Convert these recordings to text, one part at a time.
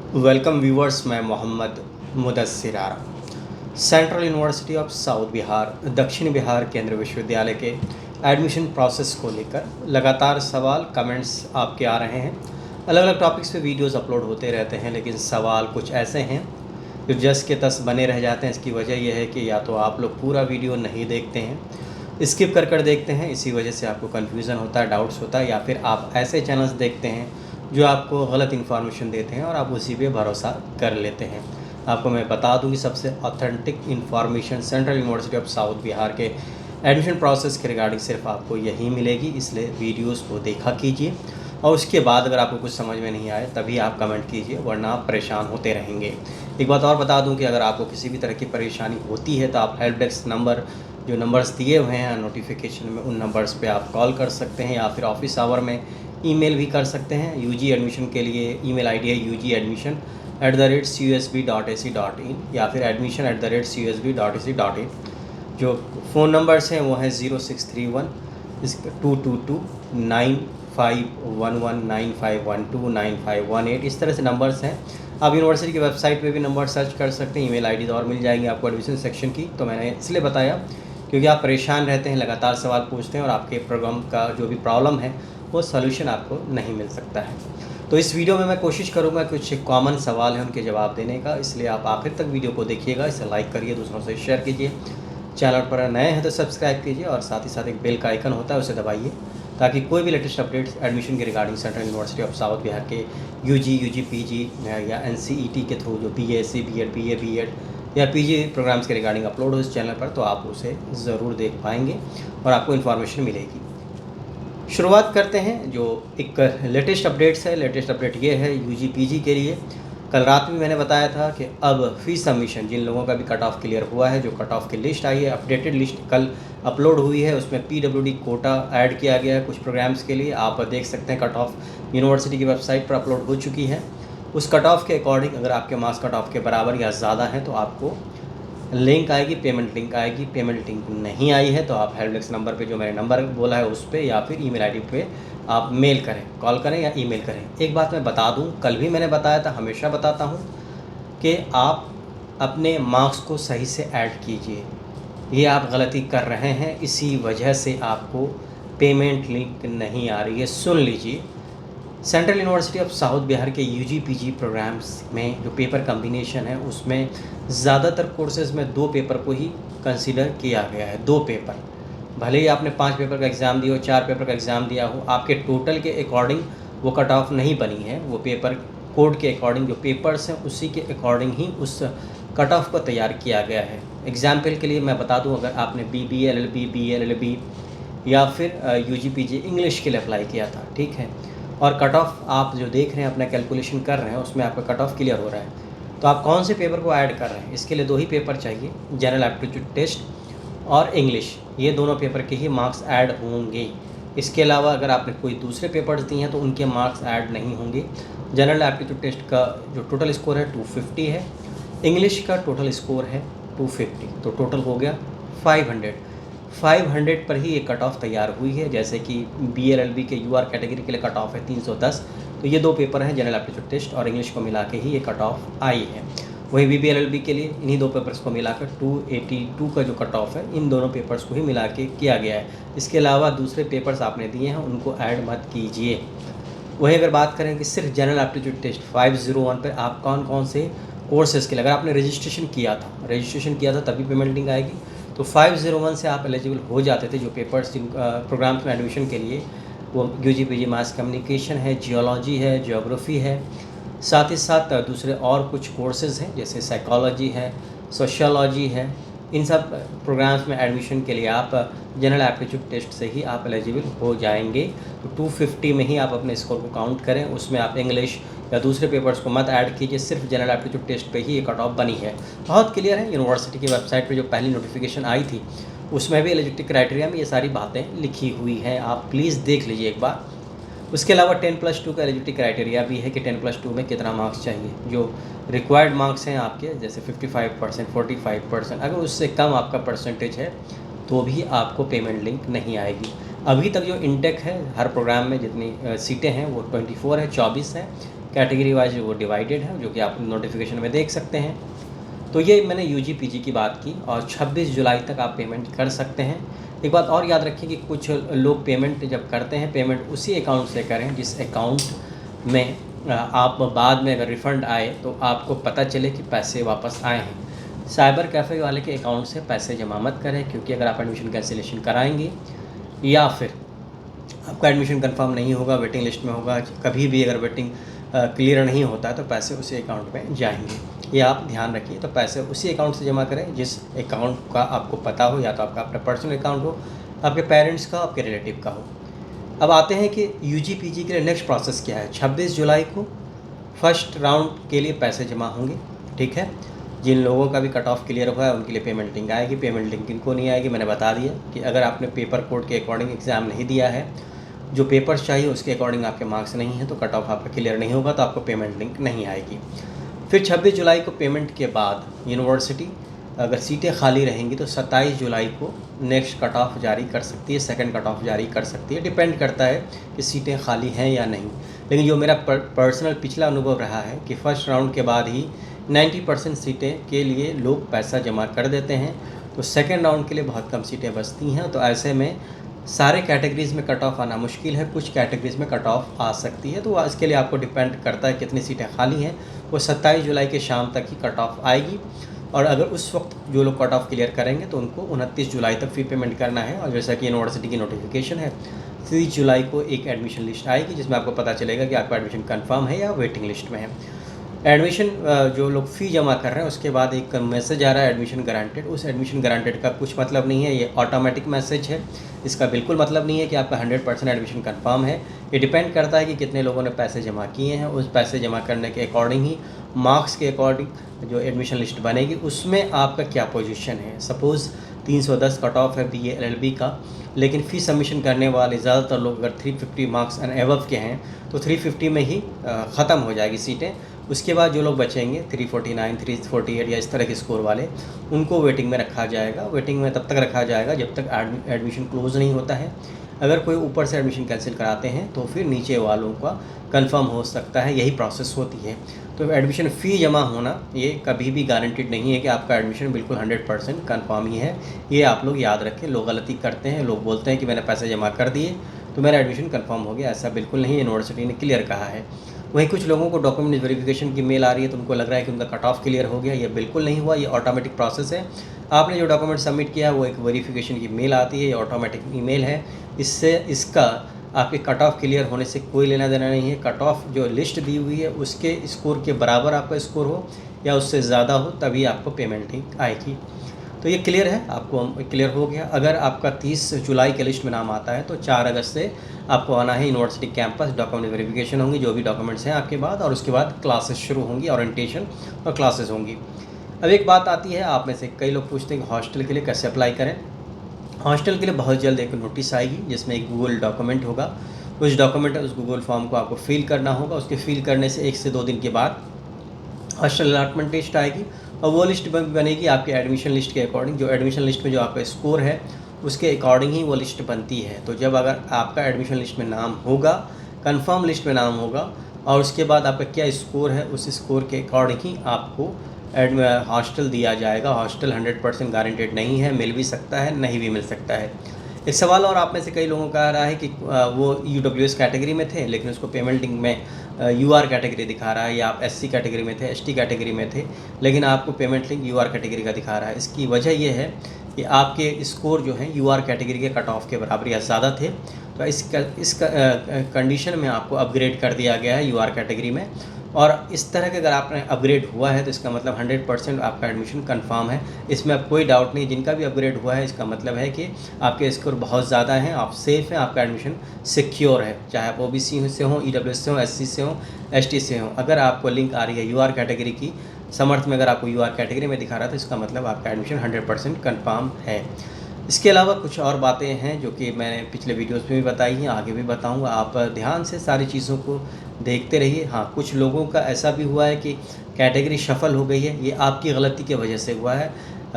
Welcome viewers, मैं Mohammad Mudassir Arrah. Central university of south Bihar दक्षिण बिहार केंद्र विश्वविद्यालय के एडमिशन प्रोसेस को लेकर लगातार सवाल कमेंट्स आपके आ रहे हैं। अलग अलग टॉपिक्स पे वीडियोस अपलोड होते रहते हैं, लेकिन सवाल कुछ ऐसे हैं जो जस के तस बने रह जाते हैं। इसकी वजह यह है कि या तो आप लोग पूरा वीडियो नहीं देखते हैं, स्किप कर कर देखते हैं, इसी वजह से आपको कन्फ्यूज़न होता है, डाउट्स होता है, या फिर आप ऐसे चैनल्स देखते हैं जो आपको गलत इन्फॉर्मेशन देते हैं और आप उसी पे भरोसा कर लेते हैं। आपको मैं बता दूं कि सबसे authentic information central university of south Bihar के एडमिशन प्रोसेस के रिगार्डिंग सिर्फ आपको यही मिलेगी, इसलिए वीडियोस को देखा कीजिए और उसके बाद अगर आपको कुछ समझ में नहीं आए तभी आप कमेंट कीजिए, वरना आप परेशान होते रहेंगे। एक बात और बता दूं कि अगर आपको किसी भी तरह की परेशानी होती है तो आप हेल्प डेस्क नंबर, जो नंबर्स दिए हुए हैं नोटिफिकेशन में, उन नंबर्स पे आप कॉल कर सकते हैं या फिर ऑफिस आवर में ईमेल भी कर सकते हैं। यूजी एडमिशन के लिए ईमेल आईडी है ugadmission@cusb.ac.in या फिर admission@cusb.ac.in। जो फ़ोन नंबर्स हैं वो हैं 0631 222 9511 9512 9518। इस तरह से नंबर्स हैं। आप यूनिवर्सिटी की वेबसाइट पे भी नंबर सर्च कर सकते हैं, ईमेल आईडी और मिल जाएंगी आपको एडमिशन सेक्शन की। तो मैंने इसलिए बताया क्योंकि आप परेशान रहते हैं, लगातार सवाल पूछते हैं और आपके प्रोग्राम का जो भी प्रॉब्लम है वो सॉल्यूशन आपको नहीं मिल सकता है। तो इस वीडियो में मैं कोशिश करूंगा कुछ कॉमन सवाल हैं उनके जवाब देने का, इसलिए आप आखिर तक वीडियो को देखिएगा। इसे लाइक करिए, दूसरों से शेयर कीजिए, चैनल पर नए हैं तो सब्सक्राइब कीजिए और साथ ही साथ एक बेल का आइकन होता है उसे दबाइए ताकि कोई भी लेटेस्ट अपडेट्स एडमिशन के regarding central university of south Bihar के यूजी पीजी या एनसीईटी के थ्रू जो बीएससी बीएड बीएड या पीजी प्रोग्राम्स के रिगार्डिंग अपलोड हो इस चैनल पर, तो आप उसे ज़रूर देख पाएंगे और आपको इन्फॉर्मेशन मिलेगी। शुरुआत करते हैं जो एक लेटेस्ट अपडेट्स है। लेटेस्ट अपडेट ये है यूजी पीजी के लिए। कल रात में मैंने बताया था कि अब फीस सबमिशन, जिन लोगों का भी कट ऑफ क्लियर हुआ है, जो कट ऑफ की लिस्ट आई है, अपडेटेड लिस्ट कल अपलोड हुई है, उसमें पीडब्ल्यूडी कोटा ऐड किया गया है कुछ प्रोग्राम्स के लिए। आप देख सकते हैं कट ऑफ यूनिवर्सिटी की वेबसाइट पर अपलोड हो चुकी है। उस कट ऑफ के अकॉर्डिंग अगर आपके मार्क्स कट ऑफ के बराबर या ज़्यादा हैं तो आपको लिंक आएगी, पेमेंट लिंक आएगी। पेमेंट लिंक नहीं आई है तो आप हेल्प डेस्क नंबर पे जो मैंने नंबर बोला है उस पर या फिर ईमेल आईडी पे आप मेल करें, कॉल करें या ईमेल करें। एक बात मैं बता दूं, कल भी मैंने बताया था, हमेशा बताता हूं कि आप अपने मार्क्स को सही से ऐड कीजिए। ये आप गलती कर रहे हैं, इसी वजह से आपको पेमेंट लिंक नहीं आ रही है। सुन लीजिए, central university of south Bihar के यूजी पीजी प्रोग्राम्स में जो पेपर कम्बिनेशन है उसमें ज़्यादातर कोर्सेज़ में 2 पेपर को ही कंसीडर किया गया है। 2 पेपर, भले ही आपने 5 पेपर का एग्ज़ाम दिया हो, 4 पेपर का एग्ज़ाम दिया हो, आपके टोटल के अकॉर्डिंग वो कट ऑफ नहीं बनी है। वो पेपर कोड के अकॉर्डिंग जो पेपर्स हैं उसी के अकॉर्डिंग ही उस कट ऑफ को तैयार किया गया है। एग्ज़ाम्पल के लिए मैं बता दूं, अगर आपने BBA LLB BA LLB या फिर यूजी पीजी इंग्लिश के लिए अप्लाई किया था, ठीक है, और कट ऑफ आप जो देख रहे हैं, अपना कैलकुलेशन कर रहे हैं, उसमें आपका कट ऑफ क्लियर हो रहा है, तो आप कौन से पेपर को ऐड कर रहे हैं? इसके लिए 2 ही पेपर चाहिए, जनरल एप्टीट्यूड टेस्ट और इंग्लिश। ये दोनों पेपर के ही मार्क्स ऐड होंगे। इसके अलावा अगर आपने कोई दूसरे पेपर्स दिए हैं तो उनके मार्क्स ऐड नहीं होंगे। जनरल एप्टीट्यूड टेस्ट का जो टोटल स्कोर है 250 है, इंग्लिश का टोटल स्कोर है 250, तो टोटल हो गया 500 पर ही ये कट ऑफ तैयार हुई है। जैसे कि BLLB के UR कैटेगरी के लिए कट ऑफ है 310, तो ये 2 पेपर हैं, जनरल एप्टीट्यूड टेस्ट और इंग्लिश को मिला के ही ये कट ऑफ आई है। वहीं BBLLB के लिए इन्हीं 2 पेपर्स को मिलाकर 282 का जो कट ऑफ है, इन दोनों पेपर्स को ही मिला के किया गया है। इसके अलावा दूसरे पेपर्स आपने दिए हैं उनको ऐड मत कीजिए। वहीं अगर बात करें कि सिर्फ जनरल एप्टीट्यूड टेस्ट 501 पर आप कौन कौन से कोर्सेज़ के लिए, अगर आपने रजिस्ट्रेशन किया था तभी पेमेंट लिंक आएगी, तो 501 से आप एलिजिबल हो जाते थे। जो पेपर्स जिन प्रोग्राम्स में एडमिशन के लिए, वो यूजी पीजी मास कम्युनिकेशन है, जियोलॉजी है, ज्योग्राफी है, साथ ही साथ दूसरे और कुछ कोर्सेज़ हैं जैसे साइकोलॉजी है, सोशियोलॉजी है। इन सब प्रोग्राम्स में एडमिशन के लिए आप जनरल एप्टीट्यूड टेस्ट से ही आप एलिजिबल हो जाएंगे। तो 250 में ही आप अपने स्कोर को काउंट करें, उसमें आप इंग्लिश या दूसरे पेपर्स को मत ऐड कीजिए, सिर्फ जनरल एप्टीट्यूड टेस्ट पे ही ये कट ऑफ बनी है। बहुत क्लियर है, यूनिवर्सिटी की वेबसाइट पे जो पहली नोटिफिकेशन आई थी उसमें भी एलिजिबिलिटी क्राइटेरिया में ये सारी बातें लिखी हुई हैं, आप प्लीज़ देख लीजिए एक बार। उसके अलावा 10+2 का एलिजिबिलिटी क्राइटेरिया भी है कि 10+2 में कितना मार्क्स चाहिए। जो रिक्वायर्ड मार्क्स हैं आपके, जैसे 55%, 45%, अगर उससे कम आपका परसेंटेज है तो भी आपको पेमेंट लिंक नहीं आएगी। अभी तक जो इंटेक है हर प्रोग्राम में जितनी सीटें हैं वो 24 है, 24 हैं। कैटेगरी वाइज वो डिवाइडेड है, जो कि आप नोटिफिकेशन में देख सकते हैं। तो ये मैंने यूजी पीजी की बात की, और 26 जुलाई तक आप पेमेंट कर सकते हैं। एक बात और याद रखिए कि कुछ लोग पेमेंट जब करते हैं, पेमेंट उसी अकाउंट से करें जिस अकाउंट में आप बाद में अगर रिफ़ंड आए तो आपको पता चले कि पैसे वापस आए हैं। साइबर कैफ़े वाले के अकाउंट से पैसे जमा मत करें, क्योंकि अगर आप एडमिशन कैंसिलेशन कराएंगे या फिर आपका एडमिशन कंफर्म नहीं होगा, वेटिंग लिस्ट में होगा, कभी भी अगर वेटिंग क्लियर नहीं होता है तो पैसे उसी अकाउंट में जाएंगे। ये आप ध्यान रखिए। तो पैसे उसी अकाउंट से जमा करें जिस अकाउंट का आपको पता हो, या तो आपका अपना पर्सनल अकाउंट हो, आपके पेरेंट्स का, आपके रिलेटिव का हो। अब आते हैं कि यूजी पीजी के लिए नेक्स्ट प्रोसेस क्या है। 26 जुलाई को फर्स्ट राउंड के लिए पैसे जमा होंगे, ठीक है। जिन लोगों का भी कट ऑफ क्लियर हुआ है उनके लिए पेमेंट लिंक आएगी। पेमेंट लिंक किनको नहीं आएगी, मैंने बता दिया कि अगर आपने पेपर कोड के अकॉर्डिंग एग्ज़ाम नहीं दिया है, जो पेपर्स चाहिए उसके अकॉर्डिंग आपके मार्क्स नहीं हैं, तो कट ऑफ आपका क्लियर नहीं होगा, तो आपको पेमेंट लिंक नहीं आएगी। फिर 26 जुलाई को पेमेंट के बाद यूनिवर्सिटी अगर सीटें खाली रहेंगी तो 27 जुलाई को नेक्स्ट कट ऑफ जारी कर सकती है, सेकंड कट ऑफ जारी कर सकती है। डिपेंड करता है कि सीटें खाली हैं या नहीं। लेकिन जो मेरा पर्सनल पिछला अनुभव रहा है कि फ़र्स्ट राउंड के बाद ही 90% सीटें के लिए लोग पैसा जमा कर देते हैं, तो सेकेंड राउंड के लिए बहुत कम सीटें बचती हैं। तो ऐसे में सारे कैटेगरीज़ में कट ऑफ आना मुश्किल है, कुछ कैटेगरीज़ में कट ऑफ आ सकती है। तो इसके लिए आपको डिपेंड करता है कितनी सीटें खाली हैं। वो 27 जुलाई के शाम तक ही कट ऑफ आएगी, और अगर उस वक्त जो लोग कट ऑफ क्लियर करेंगे तो उनको 29 जुलाई तक फ़ी पेमेंट करना है। और जैसा कि यूनिवर्सिटी की नोटिफिकेशन है, 30 जुलाई को एक एडमिशन लिस्ट आएगी जिसमें आपको पता चलेगा कि आपका एडमिशन कंफर्म है या वेटिंग लिस्ट में है। एडमिशन जो लोग फ़ी जमा कर रहे हैं उसके बाद एक मैसेज आ रहा है एडमिशन गारंटेड। उस एडमिशन गारंटेड का कुछ मतलब नहीं है, ये ऑटोमेटिक मैसेज है। इसका बिल्कुल मतलब नहीं है कि आपका 100% एडमिशन कंफर्म है। ये डिपेंड करता है कि कितने लोगों ने पैसे जमा किए हैं। उस पैसे जमा करने के अकॉर्डिंग ही, मार्क्स के अकॉर्डिंग जो एडमिशन लिस्ट बनेगी उसमें आपका क्या पोजीशन है। सपोज़ 310 कट ऑफ है BA LLB का, लेकिन फ़ी सबमिशन करने वाले ज़्यादातर लोग अगर 350 मार्क्स एंड एबव के हैं तो 350 में ही ख़त्म हो जाएगी सीटें। उसके बाद जो लोग बचेंगे 349, 348 या इस तरह के स्कोर वाले, उनको वेटिंग में रखा जाएगा। वेटिंग में तब तक रखा जाएगा जब तक एडमिशन क्लोज़ नहीं होता है। अगर कोई ऊपर से एडमिशन कैंसिल कराते हैं तो फिर नीचे वालों का कंफर्म हो सकता है, यही प्रोसेस होती है। तो एडमिशन फ़ी जमा होना ये कभी भी गारंटीड नहीं है कि आपका एडमिशन बिल्कुल 100% कंफर्म ही है। ये आप लोग याद रखें। लोग गलती करते हैं, लोग बोलते हैं कि मैंने पैसे जमा कर दिए तो मेरा एडमिशन कंफर्म हो गया। ऐसा बिल्कुल नहीं, यूनिवर्सिटी ने क्लियर कहा है। वहीं कुछ लोगों को डॉक्यूमेंट वेरिफिकेशन की मेल आ रही है तो उनको लग रहा है कि उनका कट ऑफ क्लियर हो गया। ये बिल्कुल नहीं हुआ, ये ऑटोमेटिक प्रोसेस है। आपने जो डॉक्यूमेंट सबमिट किया वो एक वेरिफिकेशन की मेल आती है, ये ऑटोमेटिक ईमेल है। इसका आपके कट ऑफ क्लियर होने से कोई लेना देना नहीं है। कट ऑफ जो लिस्ट दी हुई है उसके स्कोर के बराबर आपका स्कोर हो या उससे ज़्यादा हो तभी आपको पेमेंट आएगी। तो ये क्लियर है, आपको क्लियर हो गया। अगर आपका 30 जुलाई के लिस्ट में नाम आता है तो 4 अगस्त से आपको आना है यूनिवर्सिटी कैंपस। डॉक्यूमेंट वेरिफिकेशन होंगी, जो भी डॉक्यूमेंट्स हैं आपके बाद, और उसके बाद क्लासेस शुरू होंगी, ओरिएंटेशन और क्लासेस होंगी। अब एक बात आती है, आप में से कई लोग पूछते हैं कि हॉस्टल के लिए कैसे अप्लाई करें। हॉस्टल के लिए बहुत जल्द एक नोटिस आएगी जिसमें एक गूगल डॉक्यूमेंट होगा। उस गूगल फॉर्म को आपको फिल करना होगा। उसके फिल करने से 1 से 2 दिन के बाद हॉस्टल अलॉटमेंट लिस्ट आएगी, और वो लिस्ट बनेगी आपके एडमिशन लिस्ट के अकॉर्डिंग। जो एडमिशन लिस्ट में जो आपका स्कोर है उसके अकॉर्डिंग ही वो लिस्ट बनती है। तो जब अगर आपका एडमिशन लिस्ट में नाम होगा, कंफर्म लिस्ट में नाम होगा, और उसके बाद आपका क्या स्कोर है उस स्कोर के अकॉर्डिंग ही आपको हॉस्टल दिया जाएगा। हॉस्टल 100% गारंटेड नहीं है, मिल भी सकता है, नहीं भी मिल सकता है। एक सवाल और आप में से कई लोगों का आ रहा है कि वो UWS कैटेगरी में थे लेकिन उसको पेमेंट लिंक में UR कैटेगरी दिखा रहा है, या आप SC कैटेगरी में थे, ST कैटेगरी में थे, लेकिन आपको पेमेंट लिंक UR कैटेगरी का दिखा रहा है। इसकी वजह यह है कि आपके स्कोर जो हैं UR कैटेगरी के कट ऑफ के बराबर या ज़्यादा थे। तो इस कंडीशन में आपको अपग्रेड कर दिया गया है UR कैटेगरी में। और इस तरह के अगर आपने अपग्रेड हुआ है तो इसका मतलब 100% आपका एडमिशन कंफर्म है। इसमें अब कोई डाउट नहीं। जिनका भी अपग्रेड हुआ है इसका मतलब है कि आपके स्कोर बहुत ज़्यादा हैं, आप सेफ़ हैं, आपका एडमिशन सिक्योर है। चाहे आप OBC से हों, EWS से हों, SC से हों, ST से हों। अगर आपको लिंक आ रही है UR कैटेगरी की, समर्थ में अगर आपको UR कैटेगरी में दिखा रहा है तो इसका मतलब आपका एडमिशन 100% कंफर्म है। इसके अलावा कुछ और बातें हैं जो कि मैंने पिछले वीडियोस में भी बताई हैं, आगे भी बताऊंगा। आप ध्यान से सारी चीज़ों को देखते रहिए। हाँ, कुछ लोगों का ऐसा भी हुआ है कि कैटेगरी शफल हो गई है, ये आपकी गलती की वजह से हुआ है।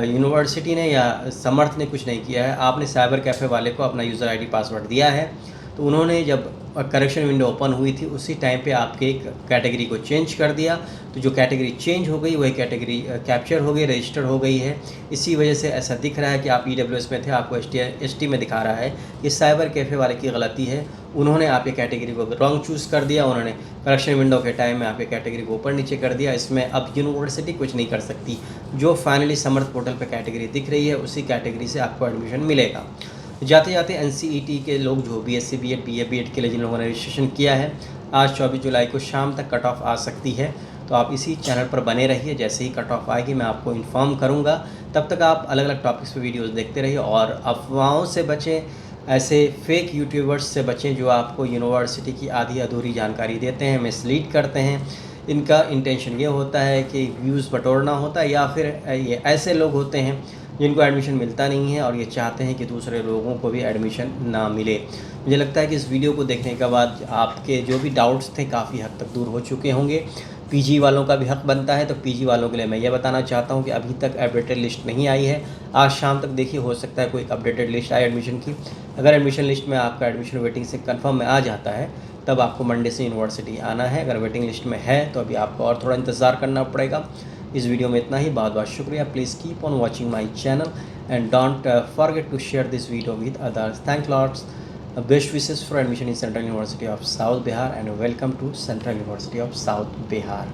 यूनिवर्सिटी ने या समर्थ ने कुछ नहीं किया है। आपने साइबर कैफ़े वाले को अपना यूज़र ID पासवर्ड दिया है, तो उन्होंने जब करेक्शन विंडो ओपन हुई थी उसी टाइम पे आपके कैटेगरी को चेंज कर दिया। तो जो कैटेगरी चेंज हो गई वही कैटेगरी कैप्चर हो गई, रजिस्टर हो गई है। इसी वजह से ऐसा दिख रहा है कि आप EWS में थे, आपको ST में दिखा रहा है। ये साइबर कैफ़े वाले की गलती है, उन्होंने आपके कैटेगरी को रॉन्ग चूज़ कर दिया। उन्होंने करेक्शन विंडो के टाइम में आपके कैटेगरी को ऊपर नीचे कर दिया। इसमें अब यूनिवर्सिटी कुछ नहीं कर सकती। जो फाइनली समर्थ पोर्टल पर कैटेगरी दिख रही है उसी कैटेगरी से आपको एडमिशन मिलेगा। जाते जाते NCET के लोग जो BSc BEd BA BEd के लिए जिन लोगों ने रजिस्ट्रेशन किया है, आज 24 जुलाई को शाम तक कट ऑफ आ सकती है। तो आप इसी चैनल पर बने रहिए, जैसे ही कट ऑफ आएगी मैं आपको इन्फॉर्म करूंगा। तब तक आप अलग अलग टॉपिक्स पे वीडियोस देखते रहिए और अफवाहों से बचें, ऐसे फेक यूट्यूबर्स से बचें जो आपको यूनिवर्सिटी की आधी अधूरी जानकारी देते हैं, मिसलीड करते हैं। इनका इंटेंशन ये होता है कि व्यूज़ बटोरना होता है, या फिर ये ऐसे लोग होते हैं जिनको एडमिशन मिलता नहीं है और ये चाहते हैं कि दूसरे लोगों को भी एडमिशन ना मिले। मुझे लगता है कि इस वीडियो को देखने के बाद आपके जो भी डाउट्स थे काफ़ी हद तक दूर हो चुके होंगे। PG वालों का भी हक बनता है, तो PG वालों के लिए मैं ये बताना चाहता हूँ कि अभी तक अपडेटेड लिस्ट नहीं आई है। आज शाम तक देखिए, हो सकता है कोई अपडेटेड लिस्ट आए एडमिशन की। अगर एडमिशन लिस्ट में आपका एडमिशन वेटिंग से कंफर्म में आ जाता है तब आपको मंडे से यूनिवर्सिटी आना है। अगर वेटिंग लिस्ट में है तो अभी आपको और थोड़ा इंतज़ार करना पड़ेगा। इस वीडियो में इतना ही, बहुत बहुत शुक्रिया। Please keep on watching my channel and don't forget to share this video with others. Thank lots. Best wishes for admission in Central University of South Bihar and welcome to Central University of South Bihar.